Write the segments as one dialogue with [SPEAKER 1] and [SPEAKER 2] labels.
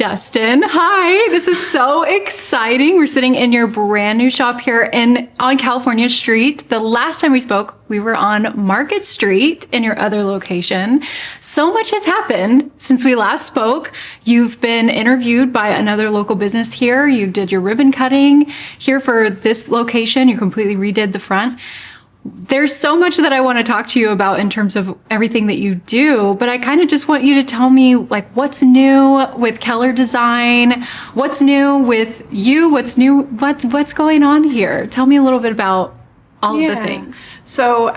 [SPEAKER 1] Dustyn. Hi, this is so exciting. We're sitting in your brand new shop here on California Street. The last time we spoke, we were on Market Street in your other location. So much has happened since we last spoke. You've been interviewed by another local business here. You did your ribbon cutting here for this location. You completely redid the front. There's so much that I want to talk to you about in terms of everything that you do, but I kind of just want you to tell me like what's new with Kellar Design, what's new with you, what's going on here. Tell me a little bit about all of the things.
[SPEAKER 2] So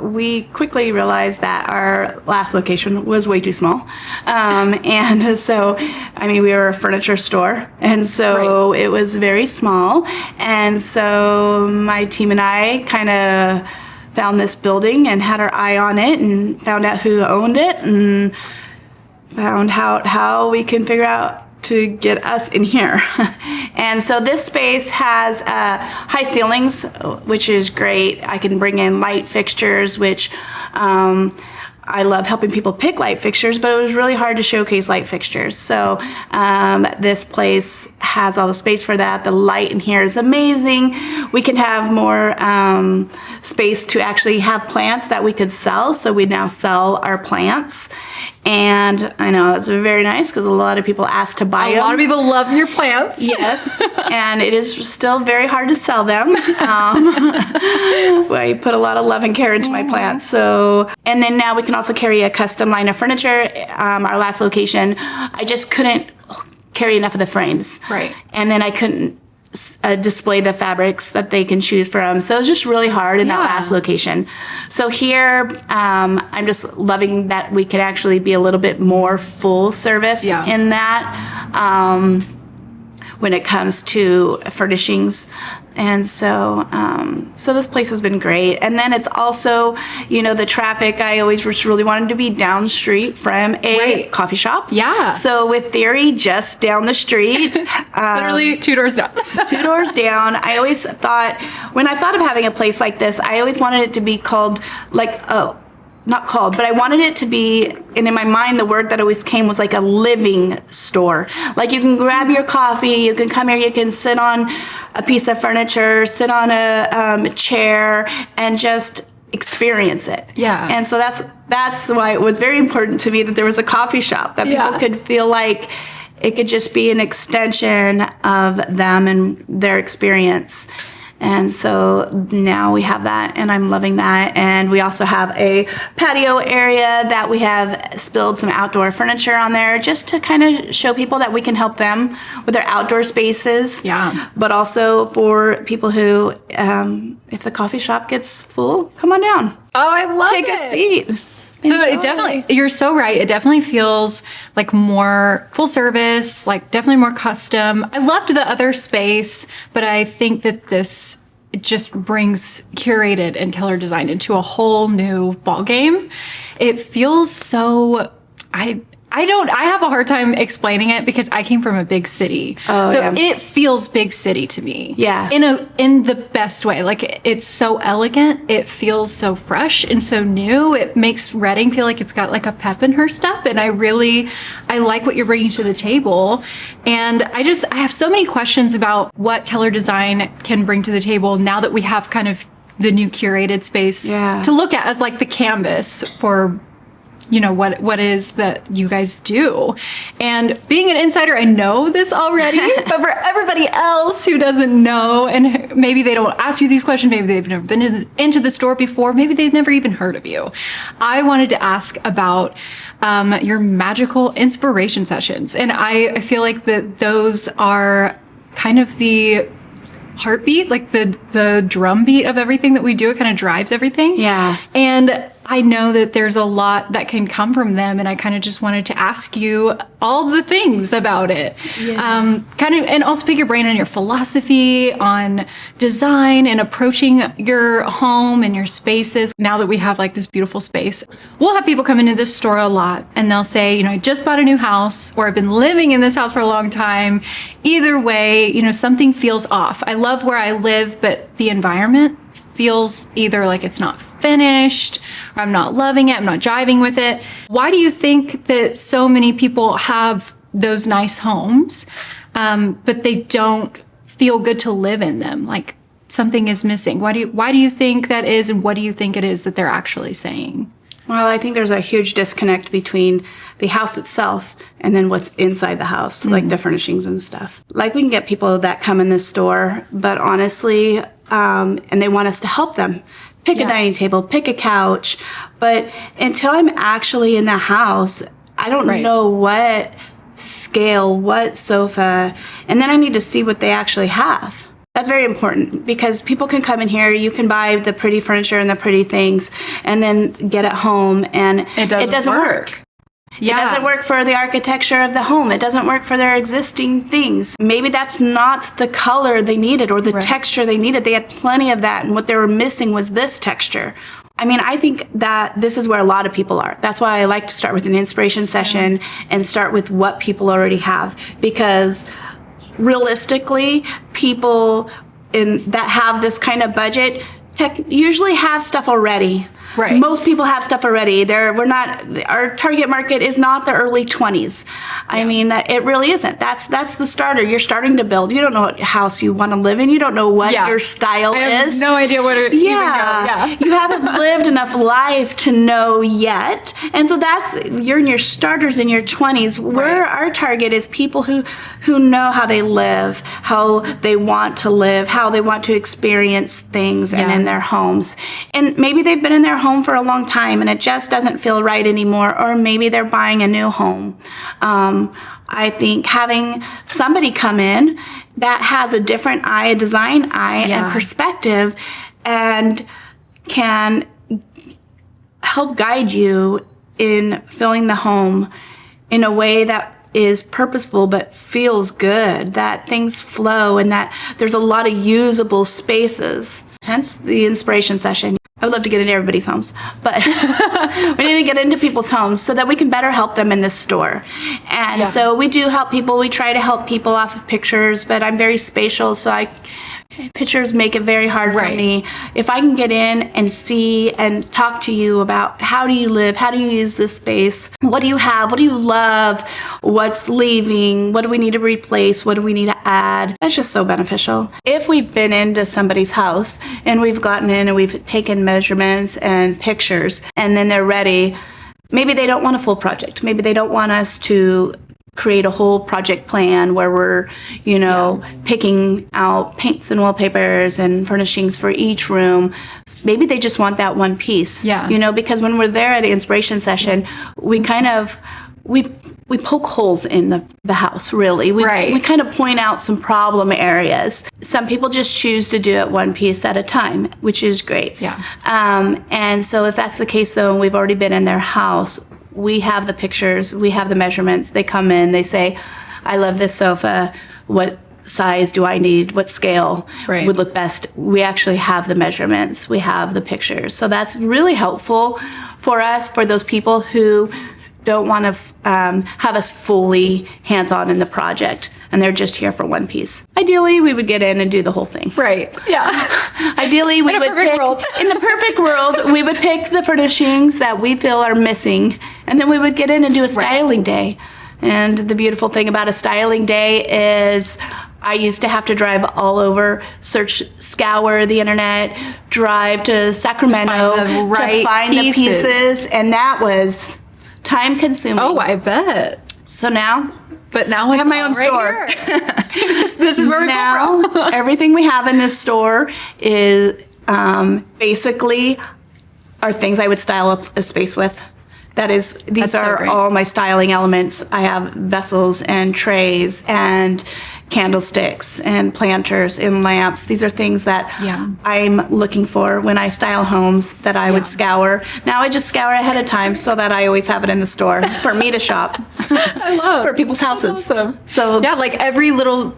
[SPEAKER 2] we quickly realized that our last location was way too small. And so, I mean, we were a furniture store, and so it was very small. And so my team and I kind of found this building and had our eye on it and found out who owned it and found out how we can figure out to get us in here. And so this space has high ceilings, which is great. I can bring in light fixtures, which I love helping people pick light fixtures, but it was really hard to showcase light fixtures. So this place has all the space for that. The light in here is amazing. We can have more space to actually have plants that we could sell. So we now sell our plants. And I know that's very nice because a lot of people ask to buy them.
[SPEAKER 1] A lot of people love your plants.
[SPEAKER 2] Yes, and it is still very hard to sell them. I put a lot of love and care into my plants. So, and then now we can also carry a custom line of furniture. Our last location, I just couldn't carry enough of the frames.
[SPEAKER 1] Right.
[SPEAKER 2] And then I couldn't display the fabrics that they can choose from. So it was just really hard in that last location. So here, I'm just loving that we can actually be a little bit more full service in that when it comes to furnishings. And so, so this place has been great. And then it's also, you know, the traffic, I always just really wanted to be down street from a coffee shop.
[SPEAKER 1] Yeah.
[SPEAKER 2] So with Theory, just down the street.
[SPEAKER 1] Literally 2 doors down.
[SPEAKER 2] 2 doors down. I always thought, when I thought of having a place like this, I always wanted it to be called like not called, but I wanted it to be, and in my mind, the word that always came was like a living store. Like you can grab your coffee, you can come here, you can sit on a piece of furniture, sit on a chair, and just experience it.
[SPEAKER 1] Yeah.
[SPEAKER 2] And so that's why it was very important to me that there was a coffee shop, that people could feel like it could just be an extension of them and their experience. And so now we have that, and I'm loving that. And we also have a patio area that we have spilled some outdoor furniture on there just to kind of show people that we can help them with their outdoor spaces.
[SPEAKER 1] Yeah.
[SPEAKER 2] But also for people who, if the coffee shop gets full, come on down.
[SPEAKER 1] Oh, I love it.
[SPEAKER 2] Take a seat.
[SPEAKER 1] So it definitely, you're so right. It definitely feels like more full service, like definitely more custom. I loved the other space, but I think that this just brings Curated and Kellar Design into a whole new ballgame. It feels so, I have a hard time explaining it because I came from a big city. It feels big city to me.
[SPEAKER 2] Yeah.
[SPEAKER 1] In the best way. Like it's so elegant. It feels so fresh and so new. It makes Redding feel like it's got like a pep in her step. And I like what you're bringing to the table. And I have so many questions about what Kellar Design can bring to the table now that we have kind of the new Curated space to look at as like the canvas for, you know, what is that you guys do. And being an insider, I know this already, but for everybody else who doesn't know, and maybe they don't ask you these questions, maybe they've never been into the store before, maybe they've never even heard of you. I wanted to ask about your magical inspiration sessions. And I feel like that those are kind of the heartbeat, like the drum beat of everything that we do. It kind of drives everything.
[SPEAKER 2] Yeah.
[SPEAKER 1] And I know that there's a lot that can come from them, and I kind of just wanted to ask you all the things about it. Yeah. And also pick your brain on your philosophy on design and approaching your home and your spaces. Now that we have like this beautiful space, we'll have people come into this store a lot and they'll say, you know, I just bought a new house, or I've been living in this house for a long time. Either way, you know, something feels off. I love where I live, but the environment feels either like it's not finished, or I'm not loving it, I'm not jiving with it. Why do you think that so many people have those nice homes, but they don't feel good to live in them. Like something is missing. Why do you think that is, and what do you think it is that they're actually saying?
[SPEAKER 2] Well, I think there's a huge disconnect between the house itself and then what's inside the house, like the furnishings and stuff. Like, we can get people that come in this store, but honestly, and they want us to help them pick a dining table, pick a couch. But until I'm actually in the house, I don't know what scale, what sofa, and then I need to see what they actually have. That's very important, because people can come in here, you can buy the pretty furniture and the pretty things, and then get it home, and it doesn't work. Yeah. It doesn't work for the architecture of the home. It doesn't work for their existing things. Maybe that's not the color they needed or the texture they needed. They had plenty of that, and what they were missing was this texture. I mean, I think that this is where a lot of people are. That's why I like to start with an inspiration session and start with what people already have, because realistically, people that have this kind of budget usually have stuff already. Right. Most people have stuff already. Our target market is not the early 20s. I mean, it really isn't. That's the starter. You're starting to build. You don't know what house you want to live in. You don't know what your style is. I have
[SPEAKER 1] no idea what it even
[SPEAKER 2] goes. You haven't lived enough life to know yet. And so you're in your starters in your 20s. Where our target is people who know how they live, how they want to live, how they want to experience things and in their homes. And maybe they've been in their home for a long time and it just doesn't feel right anymore, or maybe they're buying a new home. I think having somebody come in that has a different eye, a design eye and perspective, and can help guide you in filling the home in a way that is purposeful but feels good, that things flow, and that there's a lot of usable spaces. Hence the inspiration session. I would love to get into everybody's homes, but we need to get into people's homes so that we can better help them in this store. And so we do help people. We try to help people off of pictures, but I'm very spatial, so pictures make it very hard for me. If I can get in and see and talk to you about how do you live, how do you use this space, what do you have, what do you love, what's leaving, what do we need to replace, what do we need to add, that's just so beneficial. If we've been into somebody's house and we've gotten in and we've taken measurements and pictures and then they're ready, maybe they don't want a full project. Maybe they don't want us to create a whole project plan where we're, picking out paints and wallpapers and furnishings for each room. Maybe they just want that one piece, because when we're there at an inspiration session, we kind of, we poke holes in the house, really. We kind of point out some problem areas. Some people just choose to do it one piece at a time, which is great. And so if that's the case, though, and we've already been in their house, we have the pictures, we have the measurements. They come in, they say, I love this sofa. What size do I need? What scale would look best? We actually have the measurements. We have the pictures. So that's really helpful for us, for those people who don't want to have us fully hands-on in the project, and they're just here for one piece. Ideally, we would get in and do the whole thing. Ideally, we would pick, in the perfect world, we would pick the furnishings that we feel are missing, and then we would get in and do a styling day. And the beautiful thing about a styling day is I used to have to drive all over, scour the internet, drive to Sacramento to find the pieces, and that was time consuming.
[SPEAKER 1] Oh, I bet.
[SPEAKER 2] So now,
[SPEAKER 1] I
[SPEAKER 2] have my own store.
[SPEAKER 1] This is where we
[SPEAKER 2] now,
[SPEAKER 1] come from.
[SPEAKER 2] Everything we have in this store is basically are things I would style up a space with. These are all my styling elements. I have vessels and trays and candlesticks and planters and lamps. These are things that I'm looking for when I style homes that I would scour. Now I just scour ahead of time so that I always have it in the store for me to shop.
[SPEAKER 1] I love
[SPEAKER 2] for people's houses.
[SPEAKER 1] Awesome. So like every little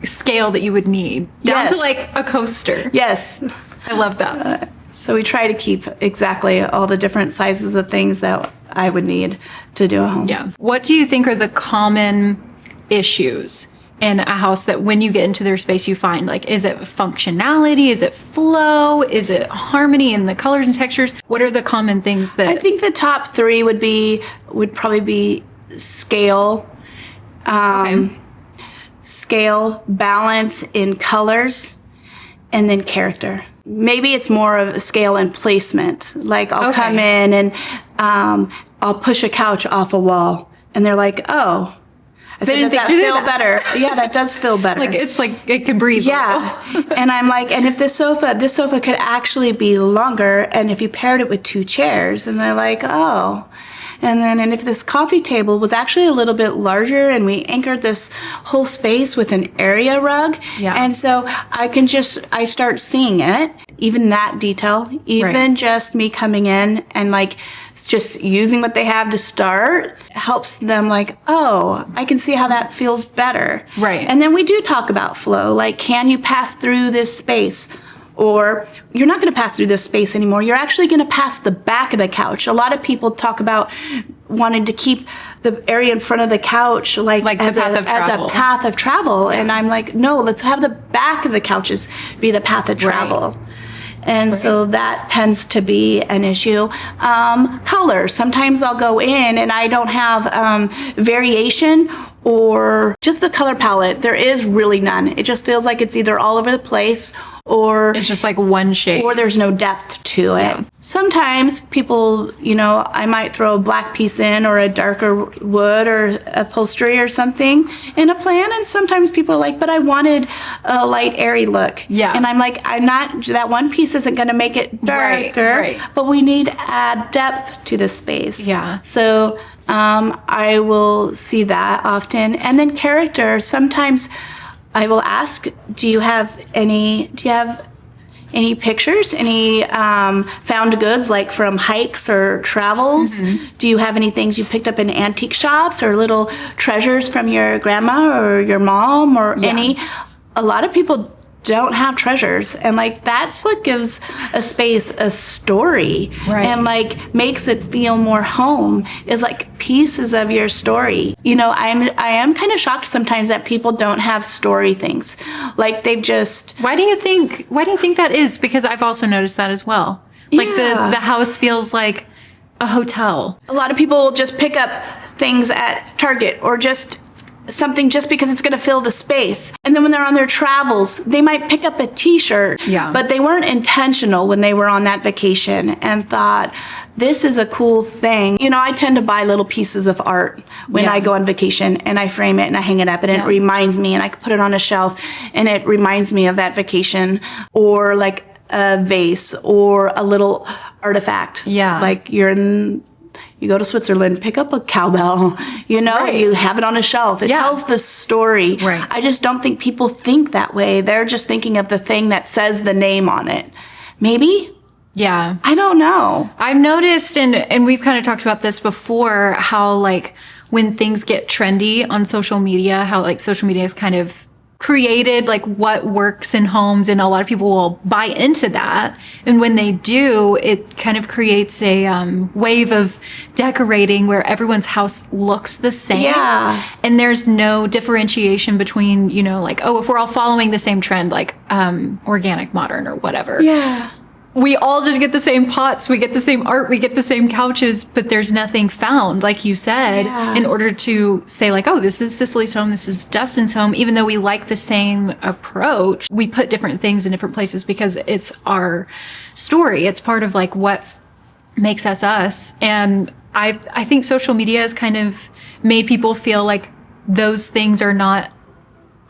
[SPEAKER 1] scale that you would need down to a coaster.
[SPEAKER 2] Yes.
[SPEAKER 1] I love that.
[SPEAKER 2] So we try to keep exactly all the different sizes of things that I would need to do a home.
[SPEAKER 1] What do you think are the common issues in a house that when you get into their space you find? Is it functionality? Is it flow? Is it harmony in the colors and textures? What are the common things that...
[SPEAKER 2] I think the top three would probably be scale.
[SPEAKER 1] Okay.
[SPEAKER 2] Scale, balance in colors, and then character. Maybe it's more of a scale and placement. Like I'll come in and I'll push a couch off a wall, and they're like, "Oh." I said, does that feel better? Yeah, that does feel better.
[SPEAKER 1] Like it's like it can breathe.
[SPEAKER 2] Yeah. And I'm like, and if this sofa could actually be longer, and if you paired it with 2 chairs, and they're like, "Oh." And if this coffee table was actually a little bit larger and we anchored this whole space with an area rug.
[SPEAKER 1] Yeah.
[SPEAKER 2] And so I start seeing it, even that detail, even just me coming in and like just using what they have to start helps them like, oh, I can see how that feels better.
[SPEAKER 1] Right.
[SPEAKER 2] And then we do talk about flow, like, can you pass through this space? Or you're not going to pass through this space anymore. You're actually going to pass the back of the couch. A lot of people talk about wanting to keep the area in front of the couch like as a path of travel. And I'm like, no, let's have the back of the couches be the path of travel. And so that tends to be an issue. Color. Sometimes I'll go in and I don't have variation or just the color palette. There is really none. It just feels like it's either all over the place or
[SPEAKER 1] it's just like one shade.
[SPEAKER 2] Or there's no depth to it. Yeah. Sometimes people, I might throw a black piece in or a darker wood or upholstery or something in a plan. And sometimes people are like, but I wanted a light, airy look.
[SPEAKER 1] Yeah.
[SPEAKER 2] And I'm like, that one piece isn't going to make it darker, but we need to add depth to the space.
[SPEAKER 1] Yeah.
[SPEAKER 2] So I will see that often. And then character, sometimes I will ask, do you have any pictures, any found goods like from hikes or travels? Mm-hmm. Do you have any things you picked up in antique shops or little treasures from your grandma or your mom or any? A lot of people don't have treasures, and like that's what gives a space a story and like makes it feel more home is like pieces of your story. I am kind of shocked sometimes that people don't have story things. Like they've just
[SPEAKER 1] Why do you think that is? Because I've also noticed that as well. Like the house feels like a hotel.
[SPEAKER 2] A lot of people will just pick up things at Target or just something just because it's going to fill the space. And then when they're on their travels, they might pick up a t-shirt, but they weren't intentional when they were on that vacation and thought, this is a cool thing. I tend to buy little pieces of art when I go on vacation and I frame it and I hang it up and it reminds me, and I can put it on a shelf and it reminds me of that vacation, or like a vase or a little artifact. Yeah. Like you go to Switzerland, pick up a cowbell, you have it on a shelf. It tells the story. Right. I just don't think people think that way. They're just thinking of the thing that says the name on it. Maybe? Yeah. I don't know.
[SPEAKER 1] I've noticed, and we've kind of talked about this before, how like when things get trendy on social media, how like social media is kind of created like what works in homes, and a lot of people will buy into that, and when they do, it kind of creates a wave of decorating where everyone's house looks the same, and there's no differentiation between like, oh, if we're all following the same trend, like organic modern or whatever, we all just get the same pots, we get the same art, we get the same couches, but there's nothing found, like you said, in order to say like, oh, this is Cicily's home, this is Dustyn's home. Even though we like the same approach, we put different things in different places because it's our story. It's part of like what makes us us. And I think social media has kind of made people feel like those things are not,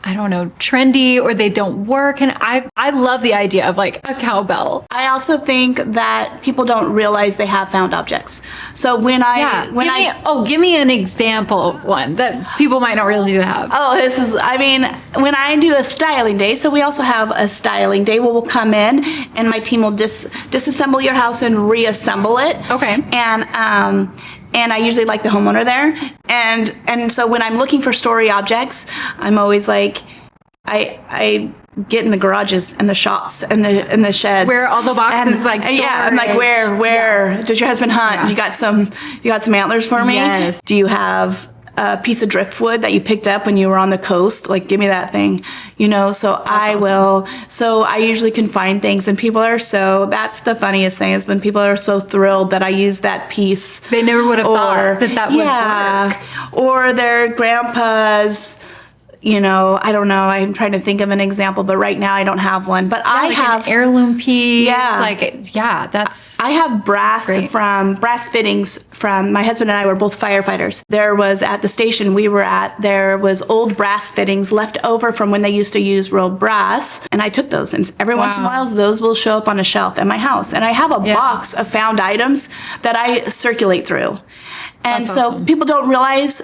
[SPEAKER 1] I don't know, trendy, or they don't work. And I love the idea of like a cowbell.
[SPEAKER 2] I also think that people don't realize they have found objects. So give
[SPEAKER 1] me an example of one that people might not really have.
[SPEAKER 2] When I do a styling day, so we also have a styling day where we'll come in and my team will disassemble your house and reassemble it. Okay. And I usually like the homeowner there. And so when I'm looking for story objects, I'm always like, I get in the garages and the shops and the sheds.
[SPEAKER 1] Where all the boxes storage.
[SPEAKER 2] Yeah, I'm like, where does your husband hunt? Yeah. You got some antlers for me?
[SPEAKER 1] Yes.
[SPEAKER 2] Do you have a piece of driftwood that you picked up when you were on the coast. Like, give me that thing, so I will. So I usually can find things, and people are that's the funniest thing is when people are so thrilled that I use that piece.
[SPEAKER 1] They never would have thought that would work.
[SPEAKER 2] Or their grandpa's, I don't know. I'm trying to think of an example, but right now I don't have one. But I have
[SPEAKER 1] an heirloom piece.
[SPEAKER 2] Yeah.
[SPEAKER 1] That's.
[SPEAKER 2] I have brass fittings from my husband and I were both firefighters. There was at the station we were at, there was old brass fittings left over from when they used to use rolled brass. And I took those, and every once in a while those will show up on a shelf at my house. And I have a box of found items that I circulate through. And
[SPEAKER 1] That's
[SPEAKER 2] so
[SPEAKER 1] awesome.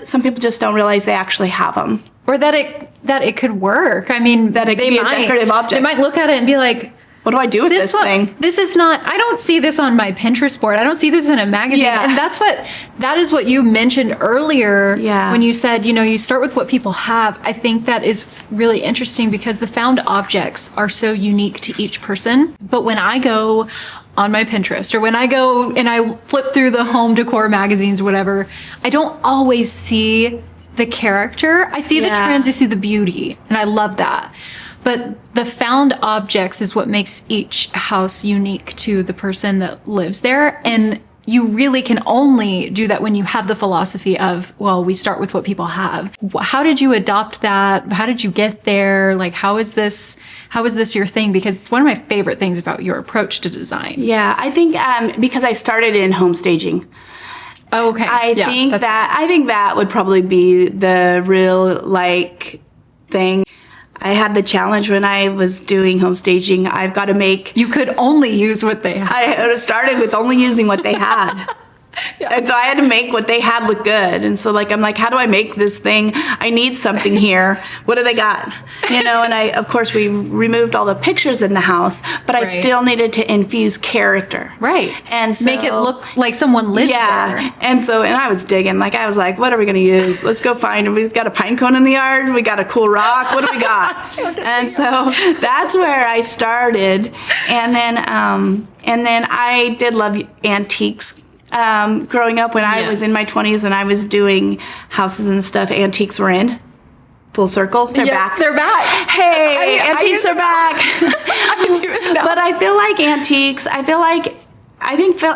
[SPEAKER 2] some people just don't realize they actually have them.
[SPEAKER 1] Or that it could work. I mean,
[SPEAKER 2] that it could be a decorative object.
[SPEAKER 1] They might look at it and be like,
[SPEAKER 2] what do I do with this thing?
[SPEAKER 1] This is not, I don't see this on my Pinterest board. I don't see this in a magazine.
[SPEAKER 2] Yeah.
[SPEAKER 1] And that is what you mentioned earlier when you said, you start with what people have. I think that is really interesting because the found objects are so unique to each person. But when I go on my Pinterest or when I go and I flip through the home decor magazines, whatever, I don't always see the character. I see the trends, I see the beauty, and I love that. But the found objects is what makes each house unique to the person that lives there. And you really can only do that when you have the philosophy of, well, we start with what people have. How did you adopt that? How did you get there? Like, how is this your thing? Because it's one of my favorite things about your approach to design.
[SPEAKER 2] Yeah, I think because I started in home staging.
[SPEAKER 1] Oh, okay.
[SPEAKER 2] I think that would probably be the real thing. I had the challenge when I was doing home staging. I've got to make.
[SPEAKER 1] You could only use what they had.
[SPEAKER 2] I started with only using what they had. And so I had to make what they had look good. And so I'm like, how do I make this thing? I need something here. What do they got? And of course, we removed all the pictures in the house, but I still needed to infuse character.
[SPEAKER 1] Right.
[SPEAKER 2] And so,
[SPEAKER 1] make it look like someone lived there.
[SPEAKER 2] And so, and I was digging. I was like, what are we going to use? Let's go find, we've got a pine cone in the yard. We got a cool rock. What do we got? And so that's where I started. And then I did love antiques. Growing up when I was in my 20s and I was doing houses and stuff, antiques were in. Full circle. They're back.
[SPEAKER 1] They're back.
[SPEAKER 2] Hey, antiques are back. But I feel like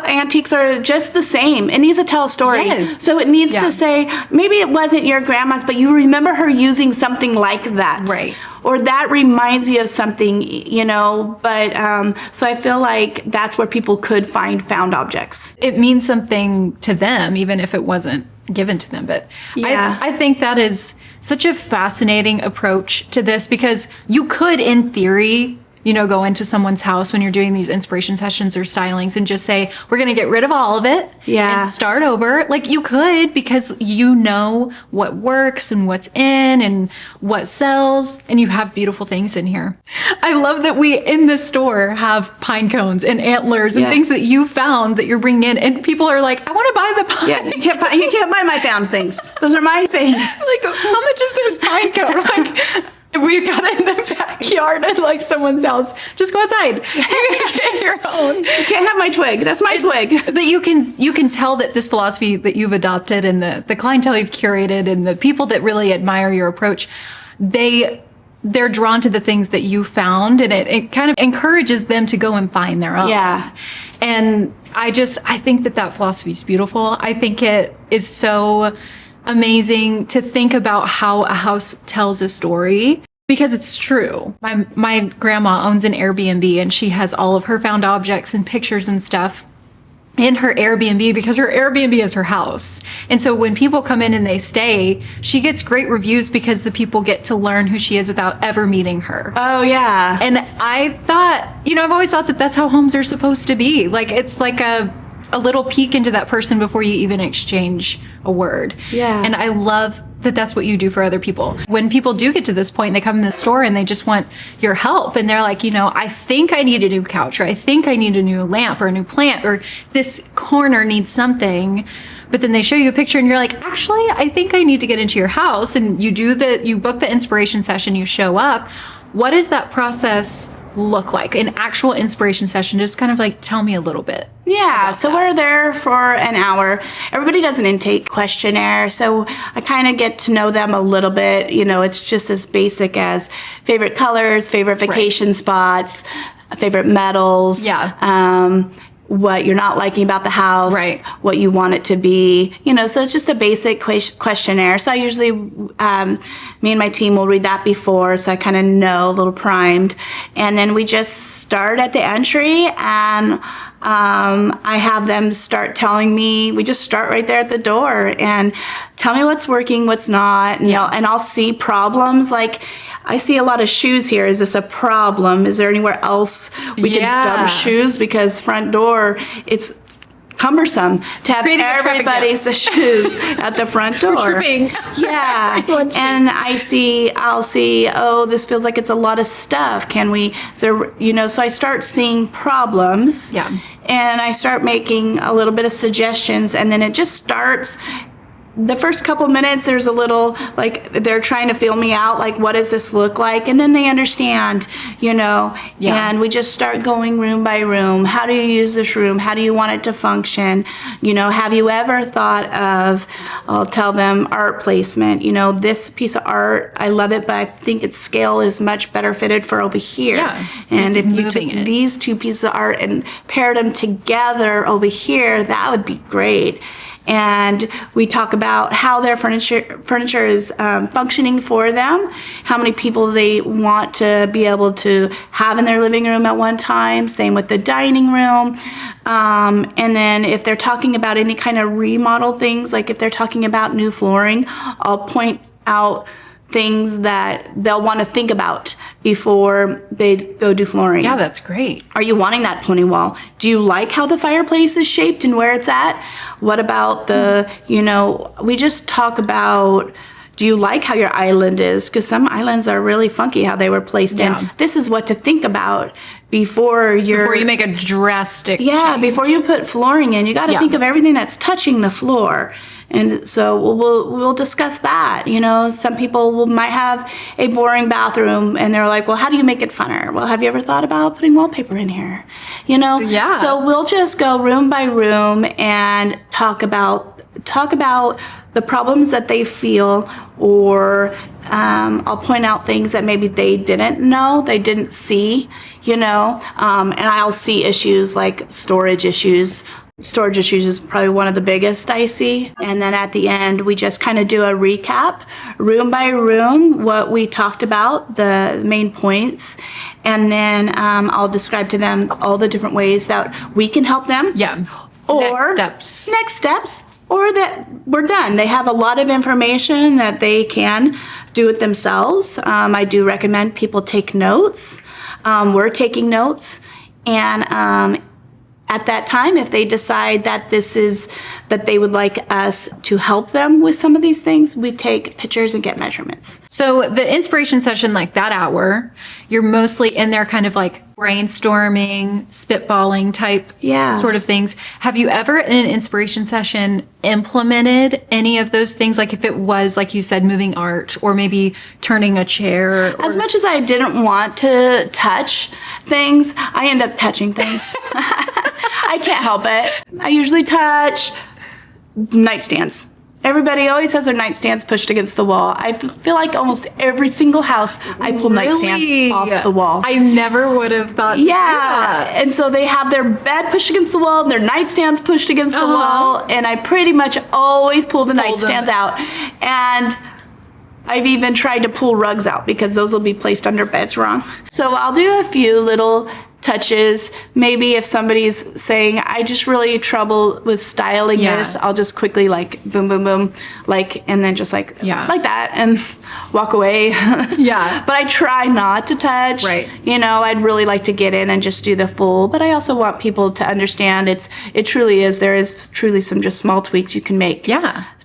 [SPEAKER 2] antiques are just the same. It needs to tell a story.
[SPEAKER 1] Yes.
[SPEAKER 2] So it needs to say, maybe it wasn't your grandma's, but you remember her using something like that.
[SPEAKER 1] Right.
[SPEAKER 2] Or that reminds you of something, but so I feel like that's where people could find found objects.
[SPEAKER 1] It means something to them, even if it wasn't given to them. But I think that is such a fascinating approach to this because you could, in theory, go into someone's house when you're doing these inspiration sessions or stylings and just say, we're going to get rid of all of it and start over. Like you could, because you know what works and what's in and what sells, and you have beautiful things in here. I love that we in the store have pine cones and antlers and things that you found that you're bringing in, and people are like, I want to buy the pine.
[SPEAKER 2] Yeah, you can't buy my found things. Those are my things.
[SPEAKER 1] Like, how much is this pine cone? We got it in the backyard at someone's house. Just go outside. You can get your own.
[SPEAKER 2] You can't have my twig. That's my twig.
[SPEAKER 1] But you can tell that this philosophy that you've adopted and the clientele you've curated and the people that really admire your approach, they're drawn to the things that you found, and it kind of encourages them to go and find their own.
[SPEAKER 2] Yeah.
[SPEAKER 1] And I think that philosophy is beautiful. I think it is so amazing to think about how a house tells a story, because it's true. My grandma owns an Airbnb, and she has all of her found objects and pictures and stuff in her Airbnb because her Airbnb is her house. And so when people come in and they stay, she gets great reviews because the people get to learn who she is without ever meeting her.
[SPEAKER 2] Oh, yeah.
[SPEAKER 1] And I thought, I've always thought that that's how homes are supposed to be. It's like a little peek into that person before you even exchange a word.
[SPEAKER 2] Yeah.
[SPEAKER 1] And I love that that's what you do for other people. When people do get to this point, they come in the store and they just want your help. And they're like, I think I need a new couch, or I think I need a new lamp or a new plant, or this corner needs something. But then they show you a picture and you're like, actually, I think I need to get into your house. And you book the inspiration session, you show up. What is that process look like? An actual inspiration session, just kind of like tell me a little bit.
[SPEAKER 2] Yeah, so we're there for an hour. Everybody does an intake questionnaire, so I kind of get to know them a little bit. You know, it's just as basic as favorite colors, favorite vacation spots, favorite metals.
[SPEAKER 1] Yeah.
[SPEAKER 2] What you're not liking about the house,
[SPEAKER 1] Right.
[SPEAKER 2] what you want it to be, you know, so it's just a basic questionnaire. So I usually, me and my team will read that before, so I kind of know, a little primed. And then we just start at the entry, and I have them start telling me, we just start right there at the door and tell me what's working, what's not, and, and I'll see problems like, I see a lot of shoes here. Is this a problem? Is there anywhere else we could dump shoes? Because front door, it's cumbersome to have everybody's shoes at the front door.
[SPEAKER 1] Tripping.
[SPEAKER 2] Yeah. And I'll see, oh, this feels like it's a lot of stuff. Can we, so, you know, so I start seeing problems.
[SPEAKER 1] Yeah.
[SPEAKER 2] And I start making a little bit of suggestions, and then it just starts. The first couple minutes, there's a little, like, they're trying to feel me out, like, what does this look like? And then they understand, you know, and we just start going room by room. How do you use this room? How do you want it to function? You know, have you ever thought of, I'll tell them, art placement? You know, this piece of art, I love it, but I think its scale is much better fitted for over here.
[SPEAKER 1] Yeah,
[SPEAKER 2] And if you took
[SPEAKER 1] it.
[SPEAKER 2] these two pieces of art and paired them together over here, that would be great. And we talk about how their furniture is functioning for them, how many people they want to be able to have in their living room at one time, same with the dining room. And then if they're talking about any kind of remodel things, like if they're talking about new flooring, I'll point out things that they'll want to think about before they go do flooring.
[SPEAKER 1] Yeah, that's great.
[SPEAKER 2] Are you wanting that pony wall? Do you like how the fireplace is shaped and where it's at? What about the, you know, we just talk about, do you like how your island is? Because some islands are really funky how they were placed in. This is what to think about before
[SPEAKER 1] you make a drastic change.
[SPEAKER 2] Before you put flooring in, you got to think of everything that's touching the floor. And so we'll discuss that. You know, some people might have a boring bathroom and they're like, well, how do you make it funner? Well, have you ever thought about putting wallpaper in here? You know?
[SPEAKER 1] Yeah.
[SPEAKER 2] So we'll just go room by room and talk about the problems that they feel, or I'll point out things that maybe they didn't know, they didn't see, you know, and I'll see issues like storage issues. Storage issues is probably one of the biggest I see. And then at the end, we just kind of do a recap, room by room, what we talked about, the main points. And then I'll describe to them all the different ways that we can help them.
[SPEAKER 1] Yeah.
[SPEAKER 2] Or
[SPEAKER 1] next steps.
[SPEAKER 2] Or that we're done. They have a lot of information that they can do it themselves. I do recommend people take notes. We're taking notes. And at that time, if they decide that that they would like us to help them with some of these things, we take pictures and get measurements.
[SPEAKER 1] So the inspiration session, like that hour, you're mostly in there kind of like brainstorming, spitballing type sort of things. Have you ever in an inspiration session implemented any of those things? Like if it was, like you said, moving art or maybe turning a chair?
[SPEAKER 2] As much as I didn't want to touch things, I end up touching things. I can't help it. I usually touch nightstands. Everybody always has their nightstands pushed against the wall. I feel like almost every single house, I pull nightstands off the wall.
[SPEAKER 1] I never would have thought to do that.
[SPEAKER 2] And so they have their bed pushed against the wall and their nightstands pushed against the wall. And I pretty much always pull the nightstands out. And I've even tried to pull rugs out because those will be placed under beds wrong. So I'll do a few little touches. Maybe if somebody's saying, I just really trouble with styling this, I'll just quickly like boom, boom, boom, like, and then just like that and walk away. But I try not to touch. Right. You know, I'd really like to get in and just do the full, but I also want people to understand it truly is, there is truly some just small tweaks you can make.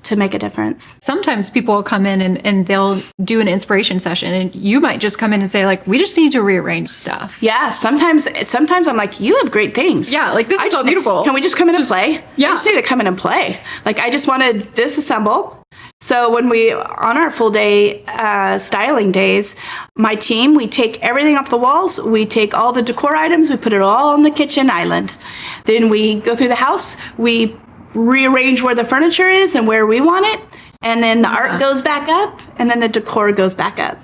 [SPEAKER 2] To make a difference.
[SPEAKER 1] Sometimes people will come in and they'll do an inspiration session and you might just come in and say like, we just need to rearrange stuff.
[SPEAKER 2] Yeah. Sometimes I'm like, you have great things.
[SPEAKER 1] Yeah. Like this is so beautiful.
[SPEAKER 2] Can we just come in and play?
[SPEAKER 1] Yeah.
[SPEAKER 2] I just need to come in and play. Like I just want to disassemble So when on our full day styling days, my team, we take everything off the walls, we take all the decor items, we put it all on the kitchen island. Then we go through the house, we rearrange where the furniture is and where we want it, and then the art goes back up, and then the decor goes back up.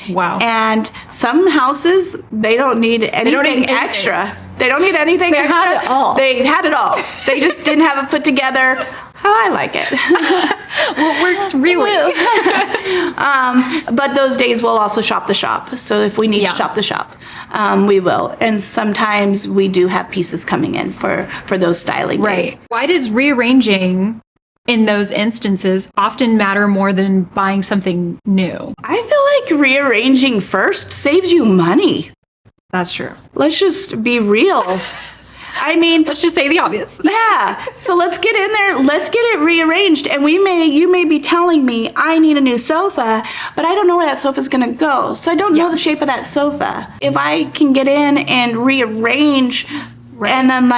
[SPEAKER 1] Wow.
[SPEAKER 2] And some houses, they don't need anything extra. They don't need anything extra.
[SPEAKER 1] They had it all.
[SPEAKER 2] They had it all. They just didn't have it put together how I like it.
[SPEAKER 1] Well, it works really.
[SPEAKER 2] But those days we'll also shop the shop. So if we need to shop the shop, we will. And sometimes we do have pieces coming in for those styling days.
[SPEAKER 1] Right. Why does rearranging in those instances often matter more than buying something new?
[SPEAKER 2] I feel like rearranging first saves you money.
[SPEAKER 1] That's true.
[SPEAKER 2] Let's just be real. I mean,
[SPEAKER 1] Let's just say the obvious.
[SPEAKER 2] yeah. So let's get in there. Let's get it rearranged. And you may be telling me I need a new sofa, but I don't know where that sofa is going to go. So I don't know the shape of that sofa. If I can get in and rearrange. Right. And then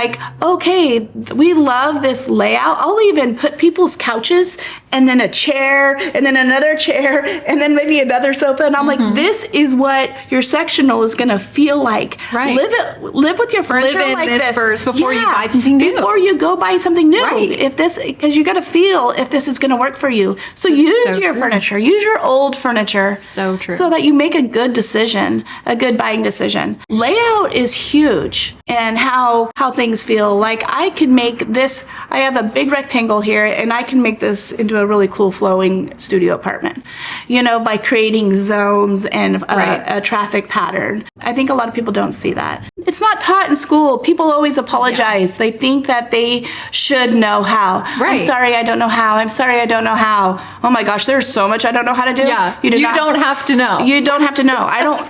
[SPEAKER 2] okay, we love this layout. I'll even put people's couches and then a chair and then another chair and then maybe another sofa. And I'm like, this is what your sectional is going to feel like.
[SPEAKER 1] Right.
[SPEAKER 2] Live with your furniture
[SPEAKER 1] Live in
[SPEAKER 2] like
[SPEAKER 1] this first before you buy something new.
[SPEAKER 2] Before you go buy something new.
[SPEAKER 1] Right.
[SPEAKER 2] Because you got to feel if this is going to work for you. So use your furniture. Use your old furniture.
[SPEAKER 1] So true.
[SPEAKER 2] So that you make a good decision, a good buying decision. Layout is huge, and how things feel. Like I can make this, I have a big rectangle here, and I can make this into a really cool flowing studio apartment, by creating zones and a traffic pattern. I think a lot of people don't see that. It's not taught in school. People always apologize. They think that they should know how.
[SPEAKER 1] Right.
[SPEAKER 2] I'm sorry, I don't know how. I'm sorry, I don't know how. Oh my gosh, there's so much I don't know how to do.
[SPEAKER 1] Yeah. You don't have to know.
[SPEAKER 2] You don't have to know.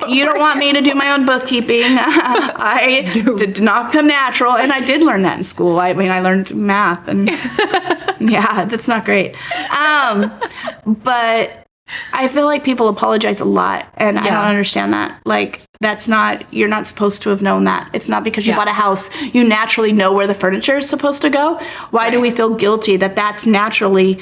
[SPEAKER 2] You don't want me to do my own bookkeeping. I did not come natural, and I did learn that in school. I mean, I learned math, and yeah, that's not great. But I feel like people apologize a lot, and I don't understand that. You're not supposed to have known that. It's not because you bought a house, you naturally know where the furniture is supposed to go. Why do we feel guilty that that's naturally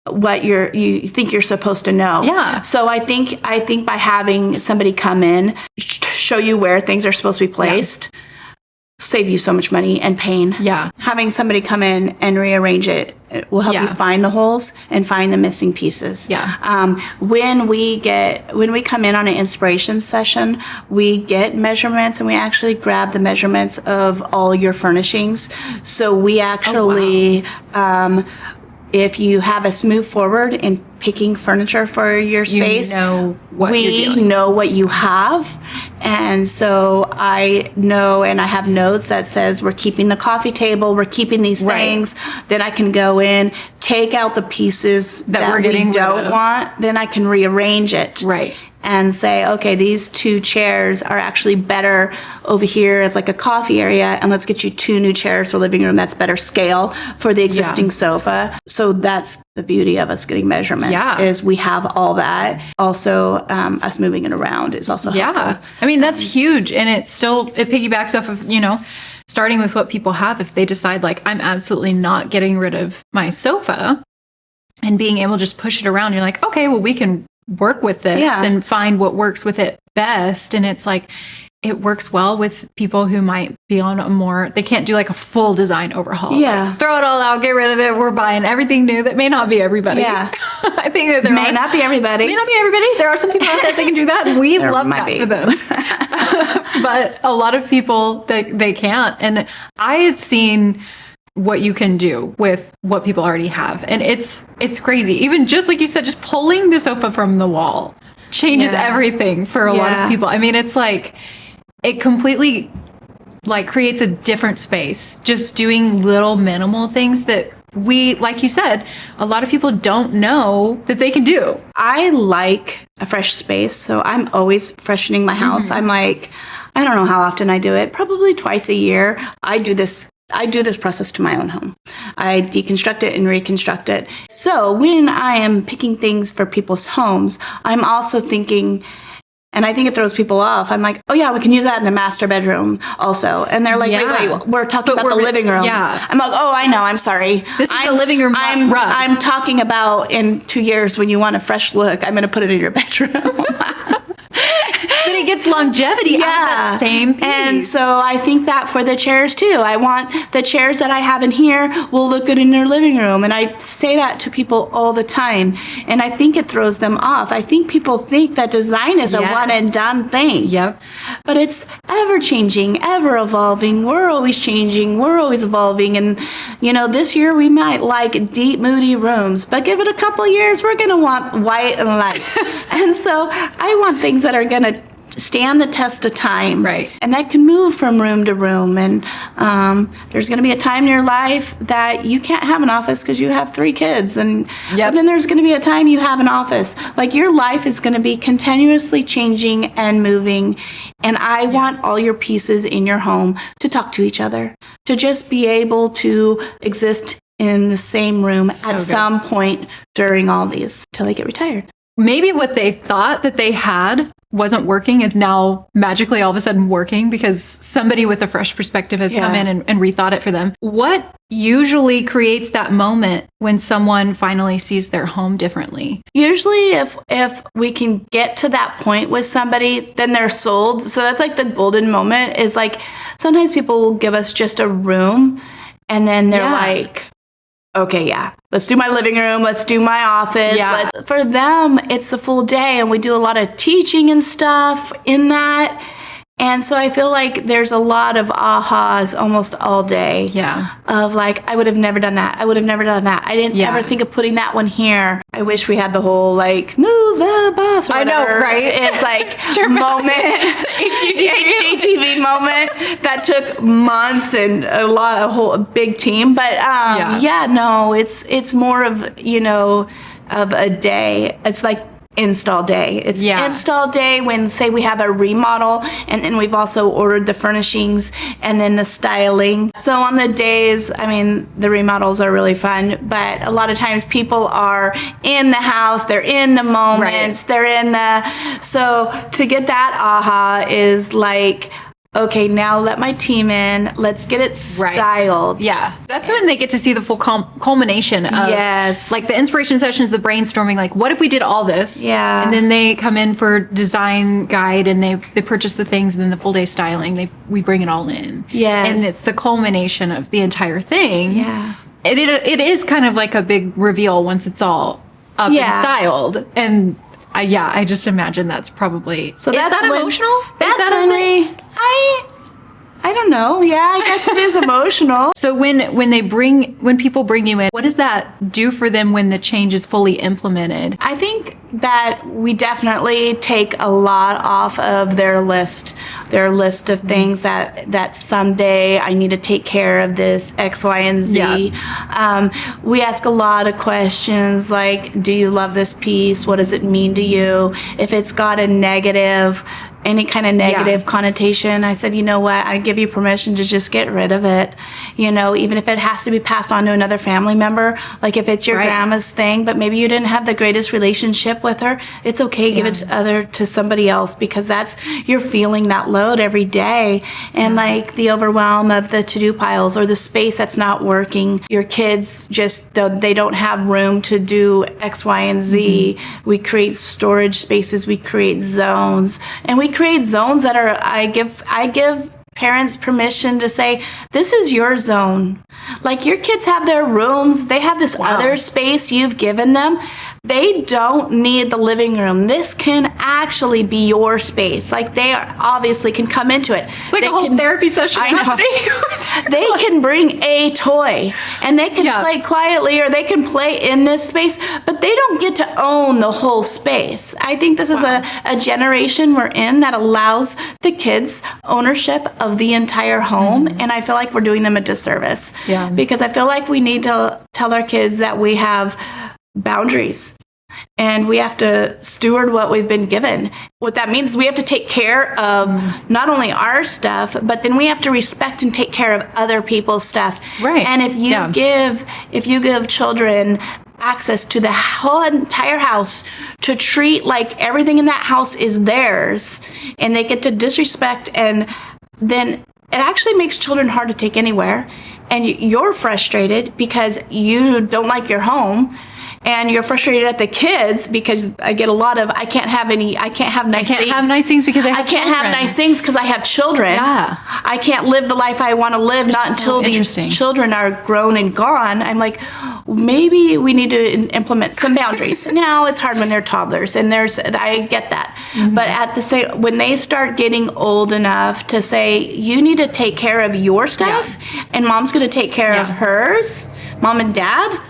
[SPEAKER 2] what you think you're supposed to know?
[SPEAKER 1] Yeah.
[SPEAKER 2] So I think by having somebody come in, show you where things are supposed to be placed, save you so much money and pain.
[SPEAKER 1] Yeah.
[SPEAKER 2] Having somebody come in and rearrange it will help you find the holes and find the missing pieces.
[SPEAKER 1] Yeah.
[SPEAKER 2] When we come in on an inspiration session, we get measurements, and we actually grab the measurements of all your furnishings. So we actually, if you have us move forward in picking furniture for your space,
[SPEAKER 1] know what
[SPEAKER 2] we know what you have. And so I know, and I have notes that says we're keeping the coffee table, we're keeping these things. Then I can go in, take out the pieces that we don't want. Then I can rearrange it.
[SPEAKER 1] Right.
[SPEAKER 2] And say, okay, these 2 chairs are actually better over here as like a coffee area, and let's get you 2 new chairs for living room that's better scale for the existing sofa. So that's the beauty of us getting measurements, is we have all that. Also, us moving it around is also helpful.
[SPEAKER 1] I mean, that's huge, and it piggybacks off of, starting with what people have. If they decide I'm absolutely not getting rid of my sofa, and being able to just push it around, you're like, okay, well, we can work with this and find what works with it best. And it's it works well with people who might be on they can't do a full design overhaul.
[SPEAKER 2] Yeah.
[SPEAKER 1] Throw it all out, get rid of it. We're buying everything new. That may not be everybody.
[SPEAKER 2] Yeah.
[SPEAKER 1] I think that
[SPEAKER 2] may not be everybody.
[SPEAKER 1] There are some people out there that can do that, and we love that for them. But a lot of people they can't. And I have seen what you can do with what people already have. And it's crazy. Even just like you said, just pulling the sofa from the wall changes everything for a lot of people. I mean, it's it completely creates a different space, just doing little minimal things that like you said, a lot of people don't know that they can do.
[SPEAKER 2] I like a fresh space, so I'm always freshening my house. I'm I don't know how often I do it, probably twice a year. I do this process to my own home. I deconstruct it and reconstruct it. So when I am picking things for people's homes, I'm also thinking, And I think it throws people off. I'm like, oh yeah, we can use that in the master bedroom also. And they're like, wait, we're talking about the living room.
[SPEAKER 1] Yeah.
[SPEAKER 2] I'm like, oh, I know. I'm sorry.
[SPEAKER 1] This is the living room rug.
[SPEAKER 2] I'm talking about in 2 years when you want a fresh look, I'm going to put it in your bedroom.
[SPEAKER 1] But it gets longevity out of that same piece.
[SPEAKER 2] And so I think that for the chairs too. I want the chairs that I have in here will look good in your living room. And I say that to people all the time. And I think it throws them off. I think people think that design is a one and done thing.
[SPEAKER 1] Yep.
[SPEAKER 2] But it's ever changing, ever evolving. We're always changing. We're always evolving. And, this year we might like deep, moody rooms, but give it a couple years, we're going to want white and light. And so I want things that are going to stand the test of time.
[SPEAKER 1] Right.
[SPEAKER 2] And that can move from room to room. And there's going to be a time in your life that you can't have an office because you have 3 kids. And but then there's going to be a time you have an office. Like your life is going to be continuously changing and moving. And I want all your pieces in your home to talk to each other, to just be able to exist in the same room at some point during all these till they get retired.
[SPEAKER 1] Maybe what they thought that they had wasn't working is now magically all of a sudden working because somebody with a fresh perspective has come in and rethought it for them. What usually creates that moment when someone finally sees their home differently?
[SPEAKER 2] Usually if we can get to that point with somebody, then they're sold. So that's like the golden moment is like sometimes people will give us just a room and then they're like, okay, let's do my living room. Let's do my office. For them, it's the full day. And we do a lot of teaching and stuff in that. And so I feel like there's a lot of ahas almost all day.
[SPEAKER 1] Yeah.
[SPEAKER 2] Of like, I would have never done that. I would have never done that. I didn't ever think of putting that one here. I wish we had the whole like, move the bus or whatever.
[SPEAKER 1] I know, right?
[SPEAKER 2] It's like moment, HGTV moment that took months and a whole big team. But it's more of, of a day. It's like install day. It's install day when, say, we have a remodel and then we've also ordered the furnishings and then the styling. So on the days, the remodels are really fun, but a lot of times people are in the house, they're in the moments, they're in so to get that aha is like, okay, now let my team in. Let's get it styled.
[SPEAKER 1] Yeah. That's when they get to see the full culmination of like the inspiration sessions, the brainstorming, like what if we did all this?
[SPEAKER 2] Yeah.
[SPEAKER 1] And then they come in for design guide and they purchase the things and then the full day styling, we bring it all in.
[SPEAKER 2] Yes.
[SPEAKER 1] And it's the culmination of the entire thing.
[SPEAKER 2] Yeah.
[SPEAKER 1] It is kind of like a big reveal once it's all up and styled. And I just imagine that's probably... So is that emotional?
[SPEAKER 2] That's when I don't know. Yeah, I guess it is emotional.
[SPEAKER 1] So when people bring you in, what does that do for them when the change is fully implemented?
[SPEAKER 2] I think that we definitely take a lot off of their list of things that someday I need to take care of this X, Y, and Z. Yeah. We ask a lot of questions like, do you love this piece? What does it mean to you? If it's got a any kind of negative connotation, I said, you know what, I give you permission to just get rid of it. Even if it has to be passed on to another family member, like if it's your grandma's thing, but maybe you didn't have the greatest relationship with her, it's okay, give it to somebody else, because you're feeling that load every day. And like the overwhelm of the to-do piles or the space that's not working, your kids they don't have room to do X, Y, and Z. Mm-hmm. We create storage spaces, we create zones, and we create zones that are, I give parents permission to say, this is your zone. Like your kids have their rooms, they have this other space you've given them. They don't need the living room. This can actually be your space. Like they obviously can come into it.
[SPEAKER 1] It's like a whole therapy session.
[SPEAKER 2] I know. They can bring a toy and they can play quietly, or they can play in this space, but they don't get to own the whole space. I think this is a generation we're in that allows the kids ownership of the entire home. And I feel like we're doing them a disservice. Yeah. Because I feel like we need to tell our kids that we have boundaries and we have to steward what we've been given. What that means is we have to take care of not only our stuff, but then we have to respect and take care of other people's stuff.
[SPEAKER 1] Right.
[SPEAKER 2] And if you give children access to the whole entire house to treat like everything in that house is theirs, and they get to disrespect, and then it actually makes children hard to take anywhere. And you're frustrated because you don't like your home, and you're frustrated at the kids because I get a lot of, I can't have nice things.
[SPEAKER 1] I can't have nice things because I have
[SPEAKER 2] can't have nice things because I have children.
[SPEAKER 1] Yeah.
[SPEAKER 2] I can't live the life I want to live, not until these children are grown and gone. I'm like, maybe we need to implement some boundaries. Now it's hard when they're toddlers, and I get that. But at the same, when they start getting old enough to say, you need to take care of your stuff, and mom's going to take care of hers, mom and dad.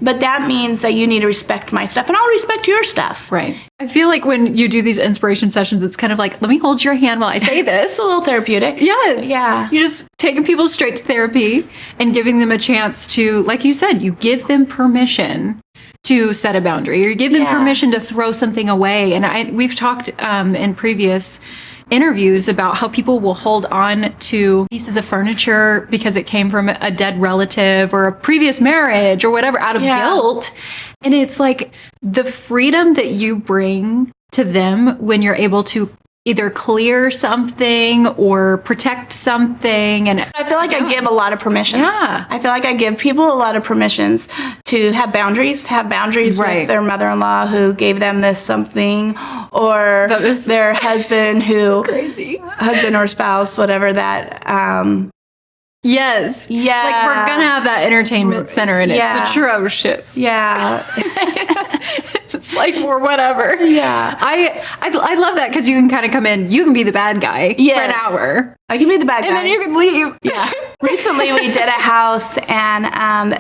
[SPEAKER 2] But that means that you need to respect my stuff, and I'll respect your stuff.
[SPEAKER 1] Right. I feel like when you do these inspiration sessions, it's kind of like, let me hold your hand while I say this.
[SPEAKER 2] It's a little therapeutic.
[SPEAKER 1] Yes.
[SPEAKER 2] Yeah.
[SPEAKER 1] You're just taking people straight to therapy and giving them a chance to, like you said, you give them permission to set a boundary, or you give them permission to throw something away. And we've talked in previous interviews about how people will hold on to pieces of furniture because it came from a dead relative or a previous marriage or whatever out of guilt. And it's like the freedom that you bring to them when you're able to either clear something or protect something. And
[SPEAKER 2] I feel like I give a lot of permissions.
[SPEAKER 1] Yeah.
[SPEAKER 2] I feel like I give people a lot of permissions to have boundaries with their mother-in-law who gave them this something, or their husband who, husband or spouse, whatever that,
[SPEAKER 1] yes. Yeah. Like, we're going to have that entertainment center, and it's atrocious.
[SPEAKER 2] Yeah.
[SPEAKER 1] It's like, or whatever.
[SPEAKER 2] Yeah.
[SPEAKER 1] I love that, because you can kind of come in, you can be the bad guy for an hour.
[SPEAKER 2] I can be the bad guy.
[SPEAKER 1] And then you can leave.
[SPEAKER 2] Yeah. Recently we did a house, and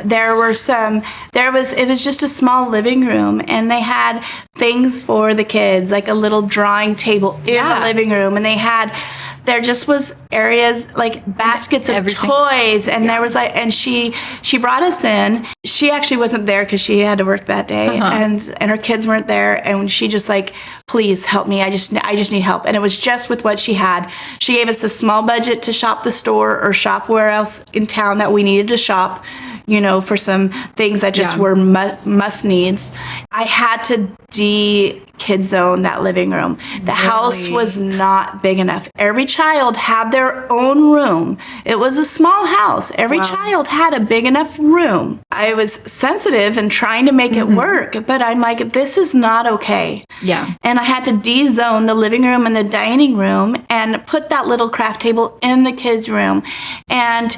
[SPEAKER 2] it was just a small living room, and they had things for the kids, like a little drawing table in the living room, and there just was areas like baskets of toys, and there was like, and she brought us in. She actually wasn't there because she had to work that day, and her kids weren't there, and she just like, please help me. I just need help. And it was just with what she had. She gave us a small budget to shop the store or shop where else in town that we needed to shop, for some things that just were must needs. I had to kid zone that living room. The house was not big enough. Every child had their own room. It was a small house. Every child had a big enough room. I was sensitive and trying to make it work, but I'm like, this is not okay.
[SPEAKER 1] Yeah.
[SPEAKER 2] And I had to de-zone the living room and the dining room and put that little craft table in the kids' room, and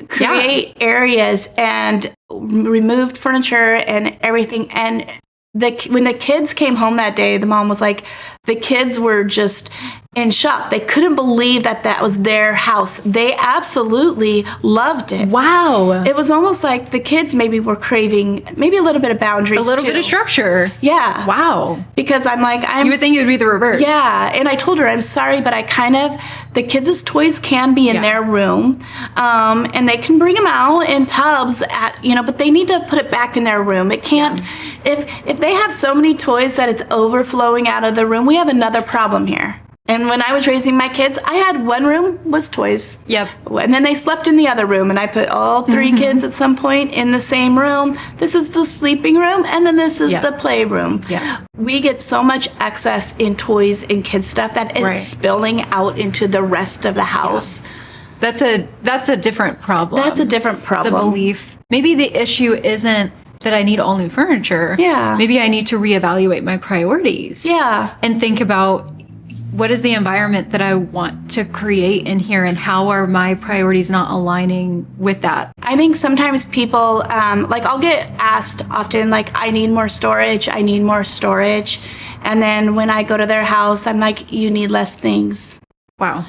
[SPEAKER 2] create areas, and removed furniture and everything. And when the kids came home that day, the mom was like, the kids were just in shock. They couldn't believe that was their house. They absolutely loved it.
[SPEAKER 1] Wow.
[SPEAKER 2] It was almost like the kids maybe were craving maybe a little bit of boundaries,
[SPEAKER 1] a little bit of structure.
[SPEAKER 2] Yeah.
[SPEAKER 1] Wow.
[SPEAKER 2] Because I'm like,
[SPEAKER 1] you would think it would be the reverse.
[SPEAKER 2] Yeah. And I told her, I'm sorry, but the kids' toys can be in their room, and they can bring them out in tubs but they need to put it back in their room. It can't, if they have so many toys that it's overflowing out of the room, we have another problem here. And when I was raising my kids, I had one room was toys.
[SPEAKER 1] Yep.
[SPEAKER 2] And then they slept in the other room, and I put all three kids at some point in the same room. This is the sleeping room, and then this is the playroom.
[SPEAKER 1] Yeah.
[SPEAKER 2] We get so much excess in toys and kids stuff that it's spilling out into the rest of the house.
[SPEAKER 1] Yeah. That's a different problem.
[SPEAKER 2] That's a different problem.
[SPEAKER 1] It's a belief. Maybe the issue isn't that I need all new furniture.
[SPEAKER 2] Yeah.
[SPEAKER 1] Maybe I need to reevaluate my priorities.
[SPEAKER 2] Yeah.
[SPEAKER 1] And think about, what is the environment that I want to create in here, and how are my priorities not aligning with that?
[SPEAKER 2] I think sometimes people, like I'll get asked often, like, I need more storage. And then when I go to their house, I'm like, you need less things.
[SPEAKER 1] Wow.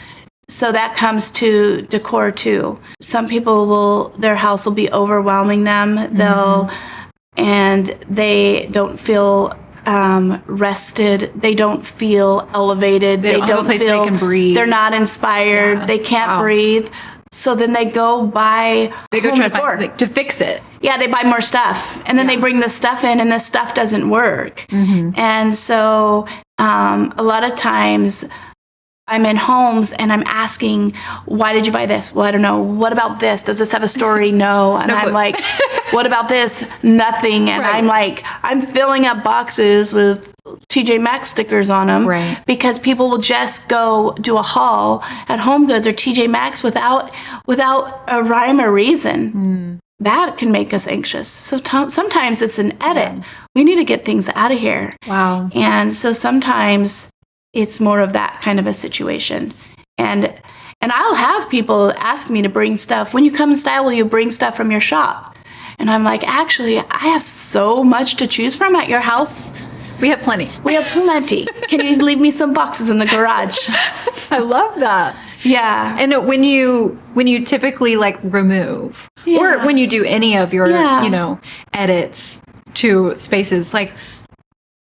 [SPEAKER 2] So that comes to decor too. Some people their house will be overwhelming them. And they don't feel rested. They don't feel elevated.
[SPEAKER 1] They don't have a place they can breathe.
[SPEAKER 2] They're not inspired. Yeah. They can't breathe. So then they go buy.
[SPEAKER 1] They go try to fix it.
[SPEAKER 2] Yeah, they buy more stuff, and then they bring the stuff in, and the stuff doesn't work. And so a lot of times, I'm in homes and I'm asking, why did you buy this? Well, I don't know. What about this? Does this have a story? No. And I'm like, what about this? Nothing. And I'm like, I'm filling up boxes with TJ Maxx stickers on them because people will just go do a haul at Home Goods or TJ Maxx without a rhyme or reason. That can make us anxious. So sometimes it's an edit. Yeah. We need to get things out of here.
[SPEAKER 1] Wow.
[SPEAKER 2] And so sometimes it's more of that kind of a situation. And I'll have people ask me to bring stuff. When you come in style, will you bring stuff from your shop? And I'm like, actually, I have so much to choose from at your house.
[SPEAKER 1] We have plenty.
[SPEAKER 2] We have plenty. Can you leave me some boxes in the garage?
[SPEAKER 1] I love that.
[SPEAKER 2] Yeah.
[SPEAKER 1] And when you typically like remove or when you do any of your, edits to spaces, like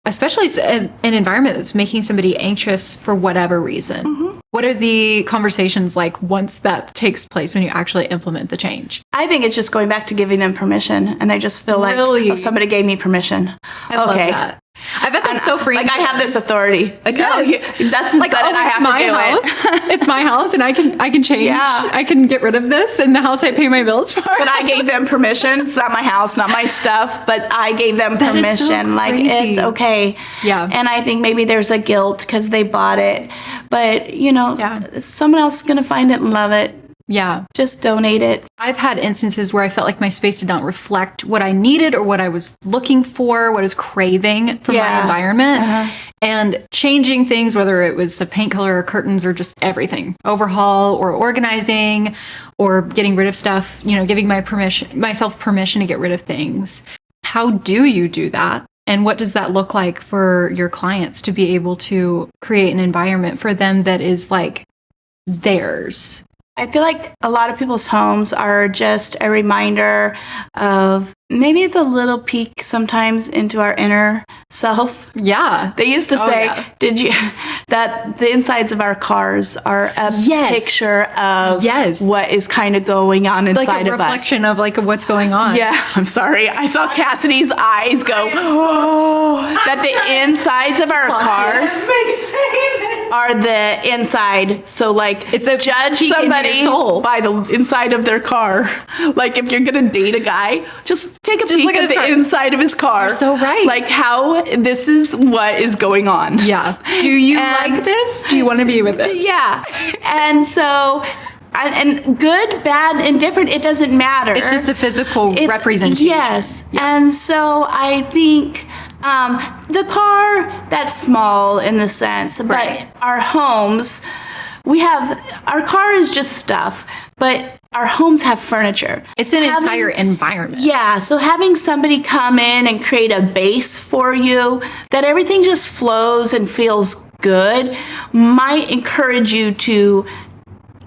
[SPEAKER 1] especially as an environment that's making somebody anxious for whatever reason, what are the conversations like once that takes place when you actually implement the change?
[SPEAKER 2] I think it's just going back to giving them permission, and they just feel like, oh, somebody gave me permission.
[SPEAKER 1] I love that. I bet that's so freeing.
[SPEAKER 2] Like I have this authority. Like, that's
[SPEAKER 1] like, I have to do it. It's my house, and I can change. Yeah. I can get rid of this in the house I pay my bills for.
[SPEAKER 2] But I gave them permission. It's not my house, not my stuff, but I gave them permission.
[SPEAKER 1] That is so
[SPEAKER 2] like
[SPEAKER 1] crazy.
[SPEAKER 2] It's okay.
[SPEAKER 1] Yeah.
[SPEAKER 2] And I think maybe there's a guilt because they bought it, but someone else is gonna find it and love it.
[SPEAKER 1] Yeah.
[SPEAKER 2] Just donate it.
[SPEAKER 1] I've had instances where I felt like my space did not reflect what I needed or what I was looking for, what I was craving from my environment. And changing things, whether it was a paint color or curtains or just everything, overhaul or organizing or getting rid of stuff, giving myself permission to get rid of things. How do you do that? And what does that look like for your clients to be able to create an environment for them that is like theirs?
[SPEAKER 2] I feel like a lot of people's homes are just a reminder of maybe it's a little peek sometimes into our inner self.
[SPEAKER 1] Yeah.
[SPEAKER 2] They used to say, that the insides of our cars are a picture of what is kind of going on inside of us.
[SPEAKER 1] Like a reflection of like what's going on.
[SPEAKER 2] Yeah. I'm sorry. I saw Cassidy's eyes go, that the insides of our cars are the inside. So like
[SPEAKER 1] it's a
[SPEAKER 2] judge somebody by the inside of their car. Like if you're going to date a guy, just take a peek at the inside of his car.
[SPEAKER 1] You're so right.
[SPEAKER 2] Like how this is what is going on.
[SPEAKER 1] Yeah. Do you like this? Do you want to be with it?
[SPEAKER 2] Yeah. And so, and good, bad, indifferent, it doesn't matter.
[SPEAKER 1] It's just a physical representation.
[SPEAKER 2] Yes. Yeah. And so I think the car, that's small in the sense, but our homes, our car is just stuff, but our homes have furniture.
[SPEAKER 1] It's an entire environment.
[SPEAKER 2] Yeah, so having somebody come in and create a base for you that everything just flows and feels good might encourage you to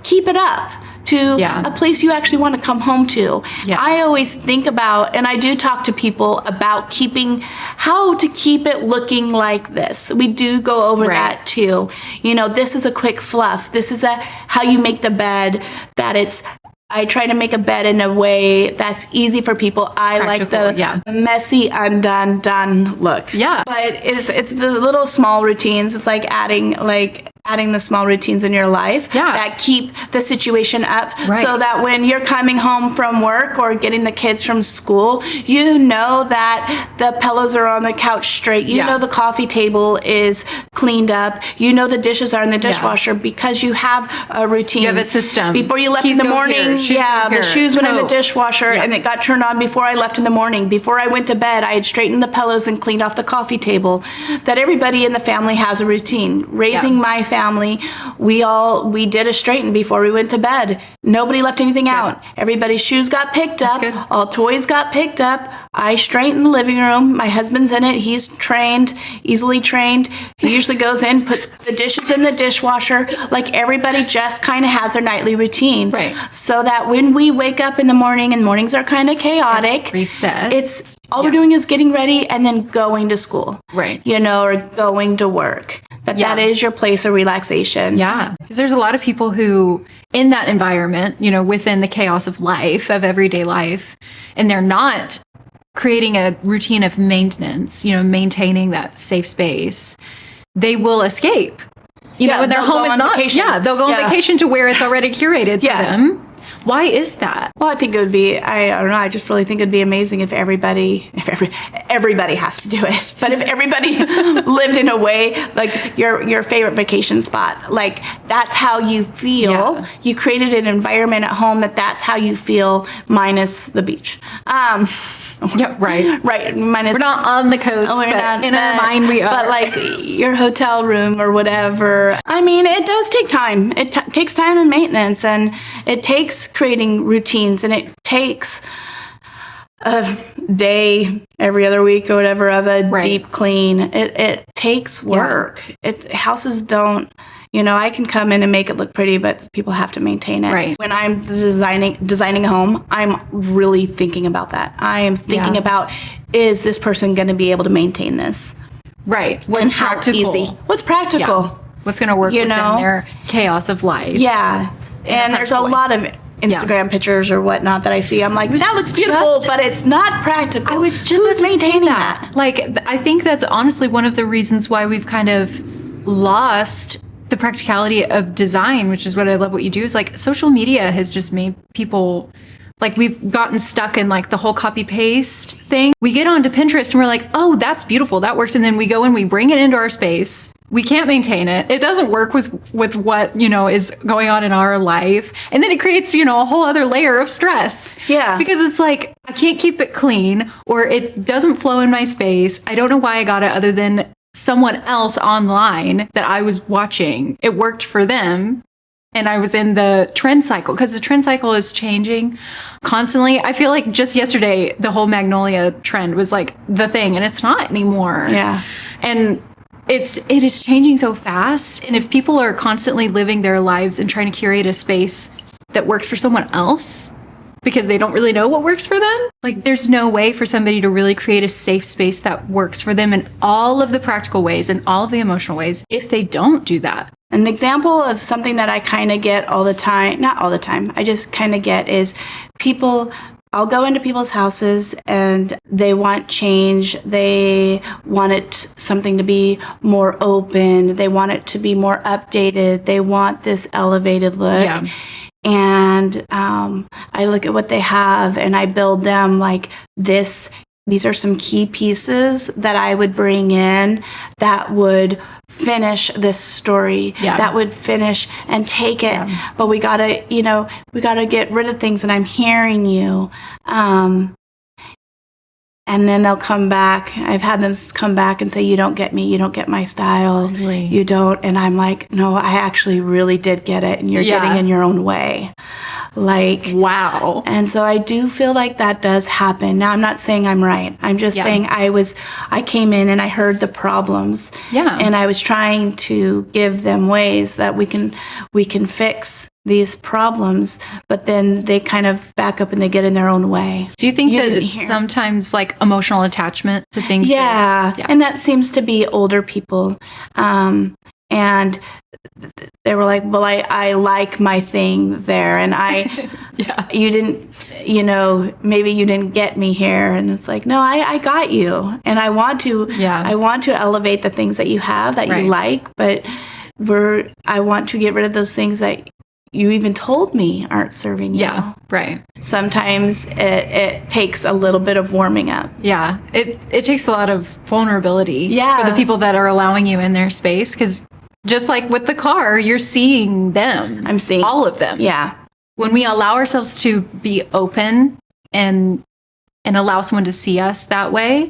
[SPEAKER 2] keep it up to a place you actually want to come home to. Yeah. I always think about, and I do talk to people about how to keep it looking like this. We do go over that too. This is a quick fluff. This is how you make the bed, I try to make a bed in a way that's easy for people. I like the messy, undone, done look.
[SPEAKER 1] Yeah.
[SPEAKER 2] But it's the little small routines. It's like adding the small routines in your life that keep the situation up so that when you're coming home from work or getting the kids from school, that the pillows are on the couch straight. The coffee table is cleaned up. The dishes are in the dishwasher because you have a routine. You
[SPEAKER 1] have a system.
[SPEAKER 2] Before you left in the morning, the shoes went in the dishwasher and it got turned on before I left in the morning. Before I went to bed, I had straightened the pillows and cleaned off the coffee table. That everybody in the family has a routine. Raising my family, we did a straighten before we went to bed. Nobody left anything out. Everybody's shoes got picked up. All toys got picked up. I straightened the living room. My husband's in it. He's easily trained. He usually goes in, puts the dishes in the dishwasher. Like everybody just kind of has their nightly routine.
[SPEAKER 1] Right.
[SPEAKER 2] So that when we wake up in the morning, and mornings are kind of chaotic,
[SPEAKER 1] reset.
[SPEAKER 2] It's all we're doing is getting ready and then going to school.
[SPEAKER 1] Right.
[SPEAKER 2] Or going to work. That is your place of relaxation.
[SPEAKER 1] Yeah. Because there's a lot of people who, in that environment, within the chaos of life, of everyday life, and they're not creating a routine of maintenance, maintaining that safe space, they will escape. you know, when their
[SPEAKER 2] they'll
[SPEAKER 1] home
[SPEAKER 2] go
[SPEAKER 1] is
[SPEAKER 2] on
[SPEAKER 1] not,
[SPEAKER 2] vacation.
[SPEAKER 1] they'll go on
[SPEAKER 2] Yeah.
[SPEAKER 1] vacation to where it's already curated for them. Why is that?
[SPEAKER 2] Well, I think it would be, I don't know, I just really think it'd be amazing if everybody has to do it, but if everybody lived in a way, like your favorite vacation spot, like that's how you feel.
[SPEAKER 1] Yeah.
[SPEAKER 2] You created an environment at home that's how you feel, minus the beach.
[SPEAKER 1] Yeah, right.
[SPEAKER 2] Right, minus.
[SPEAKER 1] We're not on the coast,
[SPEAKER 2] We're
[SPEAKER 1] but
[SPEAKER 2] not,
[SPEAKER 1] in our mind we are.
[SPEAKER 2] But like your hotel room or whatever. I mean, it does take time. It takes time and maintenance, and it takes creating routines, and it takes a day every other week or whatever of a deep clean. It takes work. Houses don't. You know, I can come in and make it look pretty, but people have to maintain it.
[SPEAKER 1] Right.
[SPEAKER 2] When I'm designing a home, I'm really thinking about that. I am thinking about, is this person going to be able to maintain this?
[SPEAKER 1] Right. What's practical?
[SPEAKER 2] What's practical?
[SPEAKER 1] Yeah. What's going to work within their chaos of life?
[SPEAKER 2] Yeah. And there's a lot of Instagram pictures or whatnot that I see. I'm like, that looks beautiful, but it's not practical.
[SPEAKER 1] I was just
[SPEAKER 2] Who's maintaining that?
[SPEAKER 1] Like, I think that's honestly one of the reasons why we've kind of lost the practicality of design, which is what I love what you do, is like social media has just made people, like, we've gotten stuck in like the whole copy paste thing. We get onto Pinterest and we're like, oh, that's beautiful, that works. And then we go and we bring it into our space. We can't maintain it. It doesn't work with what, you know, is going on in our life. And then it creates, you know, a whole other layer of stress.
[SPEAKER 2] Yeah.
[SPEAKER 1] Because it's like, I can't keep it clean, or it doesn't flow in my space. I don't know why I got it other than someone else online that I was watching. It worked for them. And I was in the trend cycle, because the trend cycle is changing constantly. I feel like just yesterday, the whole magnolia trend was like the thing, and it's not anymore.
[SPEAKER 2] Yeah.
[SPEAKER 1] And it is changing so fast. And if people are constantly living their lives and trying to curate a space that works for someone else, because they don't really know what works for them, like there's no way for somebody to really create a safe space that works for them in all of the practical ways and all of the emotional ways if they don't do that.
[SPEAKER 2] An example of something that I kind of get all the time, not all the time, I just kind of get is I'll go into people's houses and they want change. They want something to be more open. They want it to be more updated. They want this elevated look.
[SPEAKER 1] Yeah.
[SPEAKER 2] And I look at what they have and I build them like this. These are some key pieces that I would bring in that would finish this story, that would finish and take it. Yeah. But we gotta get rid of things, and I'm hearing you. And then they'll come back. I've had them come back and say, you don't get me. You don't get my style.
[SPEAKER 1] Really?
[SPEAKER 2] You don't. And I'm like, no, I actually really did get it. And you're getting in your own way. Like,
[SPEAKER 1] wow.
[SPEAKER 2] And so I do feel like that does happen. Now, I'm not saying I'm right. I'm just saying I came in and I heard the problems.
[SPEAKER 1] Yeah.
[SPEAKER 2] And I was trying to give them ways that we can fix these problems, but then they kind of back up and they get in their own way.
[SPEAKER 1] Do you think that it's sometimes like emotional attachment to things?
[SPEAKER 2] Yeah. And that seems to be older people. And they were like, well, I like my thing there. And you didn't, maybe you didn't get me here. And it's like, no, I got you. And I want to elevate the things that you have that you like, but I want to get rid of those things that you even told me aren't serving you.
[SPEAKER 1] Yeah, right.
[SPEAKER 2] Sometimes it takes a little bit of warming up.
[SPEAKER 1] Yeah, it takes a lot of vulnerability for the people that are allowing you in their space, because just like with the car, you're seeing them.
[SPEAKER 2] I'm seeing
[SPEAKER 1] all of them.
[SPEAKER 2] Yeah.
[SPEAKER 1] When we allow ourselves to be open and allow someone to see us that way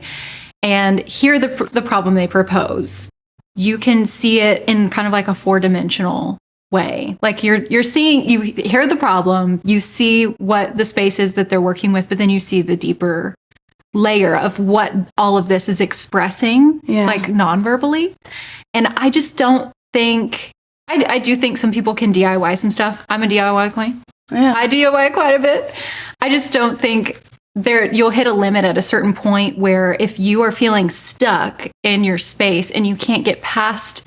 [SPEAKER 1] and hear the problem they propose, you can see it in kind of like a 4-dimensional way. Like you hear the problem, you see what the space is that they're working with, but then you see the deeper layer of what all of this is expressing, like non-verbally. And I just don't think, I do think some people can DIY some stuff. I'm a DIY queen. Yeah. I DIY quite a bit. I just don't think you'll hit a limit at a certain point where if you are feeling stuck in your space and you can't get past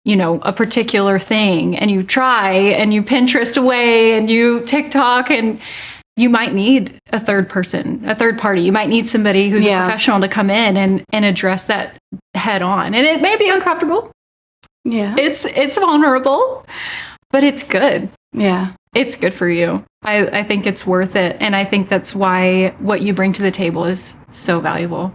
[SPEAKER 1] a particular thing, and you try and you Pinterest away and you TikTok, and you might need a third party. You might need somebody who's a professional to come in and address that head on. And it may be uncomfortable.
[SPEAKER 2] Yeah.
[SPEAKER 1] It's vulnerable, but it's good.
[SPEAKER 2] Yeah.
[SPEAKER 1] It's good for you. I think it's worth it. And I think that's why what you bring to the table is so valuable.